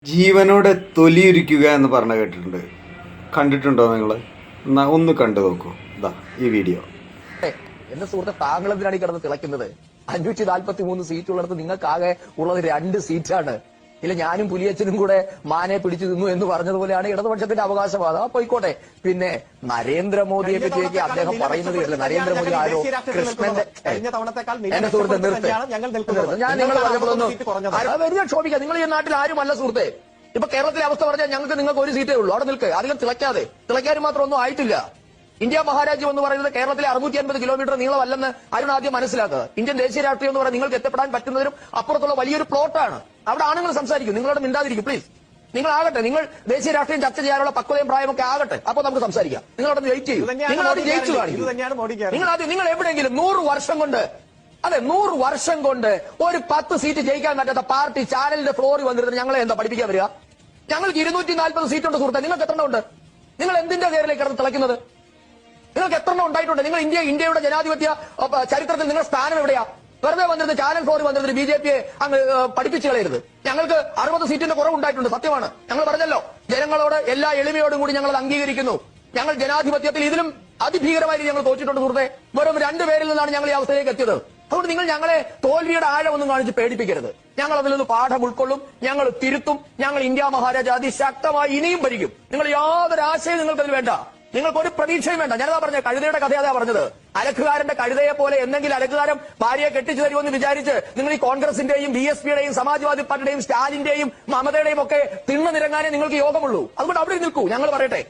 ജീവനോടെ തൊലിയുരിക്കുക എന്ന് പറഞ്ഞ കേട്ടിട്ടുണ്ട്. കണ്ടിട്ടുണ്ടോ നിങ്ങൾ? എന്നാ ഒന്ന് കണ്ടു നോക്കൂ. ഇതാ ഈ വീഡിയോ. എന്റെ സുഹൃത്തെ, താങ്കൾ എന്തിനാണ് ഈ കിടന്ന് തിളയ്ക്കുന്നത്? 543 സീറ്റ് ഉള്ളിടത്ത് നിങ്ങൾക്കാകെ ഉള്ളത് 2 സീറ്റാണ്. ഇല്ല, ഞാനും പുലിയച്ചനും കൂടെ മാനെ പിടിച്ചു തിന്നു എന്ന് പറഞ്ഞതുപോലെയാണ് ഇടതുപക്ഷത്തിന്റെ അവകാശവാദം. പോയിക്കോട്ടെ. പിന്നെ നരേന്ദ്രമോദിയെ പറ്റിയൊക്കെ അദ്ദേഹം പറയുന്നത് കേട്ടില്ല. നരേന്ദ്രമോദി ആരോ കൃഷ്ണന്റെ എന്റെ സുഹൃത്തെ നിർത്ത്. ഞാൻ നിങ്ങൾ പറഞ്ഞപ്പോഴൊന്നും വലിയ ക്ഷോഭിക്കാം. നിങ്ങൾ ഈ നാട്ടിൽ ആരുമല്ല സുഹൃത്തെ. ഇപ്പൊ കേരളത്തിലെ അവസ്ഥ പറഞ്ഞാൽ നിങ്ങൾക്ക് ഒരു സീറ്റേ ഉള്ളൂ. അവിടെ നിൽക്ക്. അധികം തിളയ്ക്കാനും മാത്രം ഒന്നും ആയിട്ടില്ല. ഇന്ത്യ മഹാരാജ്യം എന്ന് പറയുന്നത് കേരളത്തിലെ 650 കിലോമീറ്റർ നീളമല്ലെന്ന് അരുൺ ആദ്യം മനസ്സിലാക്കുക. ഇന്ത്യൻ ദേശീയ രാഷ്ട്രീയം എന്ന് പറയുന്നത് നിങ്ങൾക്ക് എത്തപ്പെടാൻ പറ്റുന്നതിനും അപ്പുറത്തുള്ള വലിയൊരു പ്ലോട്ടാണ്. അവിടെ ആണുങ്ങൾ സംസാരിക്കും. നിങ്ങളോട് മിണ്ടാതിരിക്കും പ്ലീസ്. നിങ്ങൾ ആകട്ടെ, നിങ്ങൾ ദേശീയ രാഷ്ട്രീയം ചർച്ച ചെയ്യാനുള്ള പക്വതയും പ്രായമൊക്കെ ആകട്ടെ, അപ്പോൾ നമുക്ക് സംസാരിക്കാം. നിങ്ങളോട് വെയിറ്റ് ചെയ്യും. നിങ്ങൾ അത് ജയിച്ചു കാണിക്കും. നിങ്ങൾ എവിടെയെങ്കിലും 100 വർഷം കൊണ്ട്, അതെ 100 വർഷം കൊണ്ട് ഒരു 10 സീറ്റ് ജയിക്കാൻ പറ്റാത്ത പാർട്ടി ചാനലിന്റെ ഫ്ലോറിൽ വന്നിരുന്നത് ഞങ്ങളെ എന്താ പഠിപ്പിക്കാൻ വരിക? ഞങ്ങൾക്ക് 240 സീറ്റുണ്ട് സുഹൃത്തെ. നിങ്ങൾക്ക് എത്ര ഉണ്ട്? നിങ്ങൾ എന്തിന്റെ പേരിലേക്ക് കിടന്ന് തിളയ്ക്കുന്നത്? നിങ്ങൾക്ക് എത്ര ഉണ്ടായിട്ടുണ്ട്? നിങ്ങൾ ഇന്ത്യയുടെ ജനാധിപത്യ ചരിത്രത്തിൽ നിങ്ങളുടെ സ്ഥാനം എവിടെയാ? വെറുതെ വന്നിരുന്ന ചാനൽ ഫ്ലോറിൽ വന്നിരുന്ന ബിജെപിയെ അങ്ങ് പഠിപ്പിച്ചു കളയരുത്. ഞങ്ങൾക്ക് 60 സീറ്റിന്റെ കുറവുണ്ടായിട്ടുണ്ട്, സത്യമാണ്. ഞങ്ങൾ പറഞ്ഞല്ലോ, ജനങ്ങളോട് എല്ലാ എളിമയോടും കൂടി ഞങ്ങൾ അംഗീകരിക്കുന്നു. ഞങ്ങൾ ജനാധിപത്യത്തിൽ ഇതിലും അതിഭീകരമായി ഞങ്ങൾ തോറ്റിട്ടുണ്ട് സുഹൃത്തെ. വെറും 2 പേരിൽ നിന്നാണ് ഞങ്ങൾ ഈ അവസ്ഥയിലേക്ക് എത്തിയത്. അതുകൊണ്ട് നിങ്ങൾ ഞങ്ങളെ തോൽവിയുടെ ആഴമൊന്നും കാണിച്ച് പേടിപ്പിക്കരുത്. ഞങ്ങൾ അതിൽ നിന്ന് പാഠം ഉൾക്കൊള്ളും, ഞങ്ങൾ തിരുത്തും. ഞങ്ങൾ ഇന്ത്യ മഹാരാജ അതിശക്തമായി ഇനിയും ഭരിക്കും. നിങ്ങൾ യാതൊരു ആശയം നിങ്ങൾക്കതിൽ വേണ്ട. നിങ്ങൾക്കൊരു പ്രതീക്ഷയും വേണ്ട. ഞാനതാ പറഞ്ഞത്, കഴുതയുടെ കഥയാ പറഞ്ഞത്. അലക്കുകാരന്റെ കഴുതയെ പോലെ എന്തെങ്കിലും അലക്കുകാരൻ ഭാര്യയെ കെട്ടിച്ചു തരുമെന്ന് വിചാരിച്ച് നിങ്ങൾ ഈ കോൺഗ്രസിന്റെയും BSPയുടെയും സമാജ്വാദി പാർട്ടിയുടെയും സ്റ്റാലിന്റെയും മമതയുടെയും ഒക്കെ തിണ്ണു നിരങ്ങാനേ നിങ്ങൾക്ക് യോഗമുള്ളൂ. അതുകൊണ്ട് അവിടെ നിൽക്കൂ. ഞങ്ങൾ പറയട്ടെ.